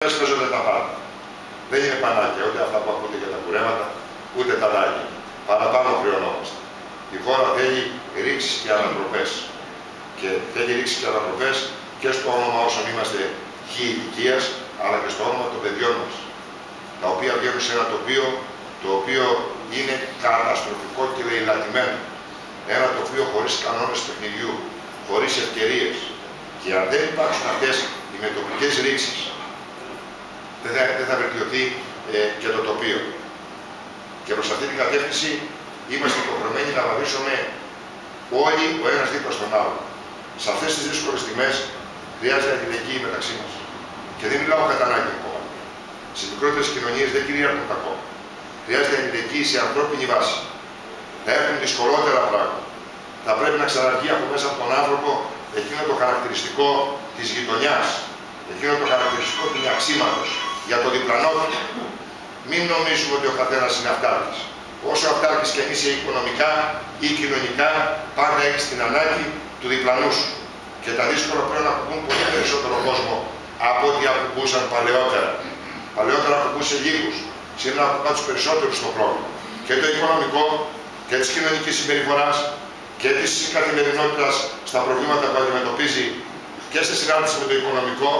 παίζονται τα πάντα. Δεν είναι πανάκια ούτε αυτά που ακούτε για τα κουρέματα, ούτε τα δάκια. Παραπάνω χρειωνόμαστε. Η χώρα θέλει ρήξεις και ανατροπές. Και θέλει ρήξεις και ανατροπές και στο όνομα όσων είμαστε χι ηλικίας, αλλά και στο όνομα των παιδιών μας. Τα οποία βγαίνουν σε ένα τοπίο το οποίο είναι καταστροφικό και λαιλατημένο. Ένα τοπίο χωρίς κανόνες παιχνιδιού, χωρίς ευκαιρίες. Και αν δεν υπάρξουν αυτές οι μετοπικές ρήξεις, δεν θα βελτιωθεί και το τοπίο. Και προς αυτή την κατεύθυνση είμαστε υποχρεωμένοι να βαδίσουμε όλοι ο ένας δίπλα στον άλλο. Σε αυτές τις δύσκολες στιγμές χρειάζεται αλληλεγγύη μεταξύ μας. Και δεν μιλάω κατά ανάγκη ακόμα. Στις μικρότερες κοινωνίες δεν κυριαρχούν τα κόμματα. Χρειάζεται αλληλεγγύη σε ανθρώπινη βάση. Θα έχουν δυσκολότερα πράγματα. Θα πρέπει να ξαναρχεί από μέσα από τον άνθρωπο εκείνο το χαρακτηριστικό της γειτονιάς, εκείνο το χαρακτηριστικό του μοιαξίματος για το διπλανό του. Μην νομίζουμε ότι ο καθένας είναι αυτάρκης. Όσο αυτάρκης και αν είσαι οικονομικά ή κοινωνικά, πάντα έχεις την ανάγκη του διπλανού σου. Και τα δύσκολα πρέπει να ακουμπούν πολύ περισσότερο κόσμο από ό,τι ακουμπούσαν παλαιότερα. Παλαιότερα ακουμπούσε λίγους. Σήμερα ακουμπά τους περισσότερους στο πρόβλημα. Και το οικονομικό και της κοινωνικής συμπεριφοράς και της καθημερινότητας στα προβλήματα που αντιμετωπίζει και στη συνάρτηση με το οικονομικό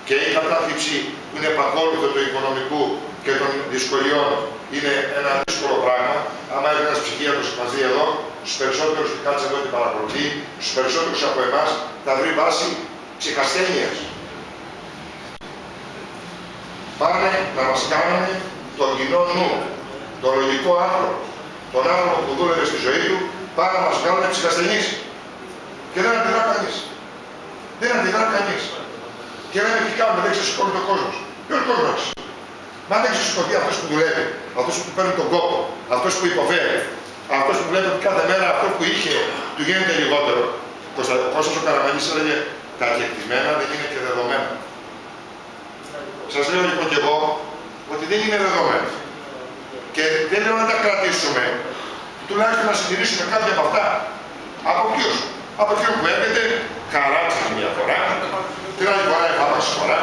και η κατάθλιψη που είναι επακόλουθο του οικονομικού και των δυσκολιών είναι ένα δύσκολο πράγμα. Άμα έχει ένας ψυχίατρος μαζί εδώ, στους περισσότερους που κάτσε εδώ και παρακολουθεί, στους περισσότερους από εμάς θα βρει βάση ψυχασθένειας. Πάνε να μας κάνουν τον κοινό νου, τον λογικό άνθρωπο, τον άνθρωπο που δούλευε στη ζωή του, πάνε να μας κάνουν ψυχασθενείς. Και δεν αντιδρά κανείς. Δεν αντιδρά κανείς. Και λέμε τι κάνουμε, δεν ξεσηκώνει ο κόσμος. Ποιος κόσμος? Μα δεν ξεσηκωθεί αυτός που δουλεύει, αυτός που παίρνει τον κόπο, αυτός που υποφέρει, αυτός που βλέπει ότι κάθε μέρα αυτό που είχε του γίνεται λιγότερο. Ο Κώστας ο Καραμανής έλεγε τα κεκτημένα δεν είναι και δεδομένα. Σας λέω λοιπόν και εγώ ότι δεν είναι δεδομένα. Και δεν λέω να τα κρατήσουμε, τουλάχιστον να συντηρήσουμε κάποια από αυτά. Από ποιους? Από ποιον που έρχεται, χαράτσι μια φορά, την άλλη φορά επάναξη φορά,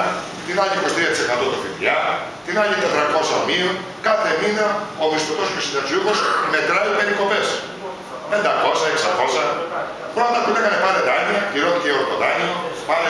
την άλλη 23% το ΦΠΑ, την άλλη 400 μείον, κάθε μήνα ο μισθωτός και ο συνταξιούχος μετράει περικοπές. 500, 600, πρώτα που λέγανε πάρε δάνεια, πληρώθηκε ορθοδάνειο, πάρε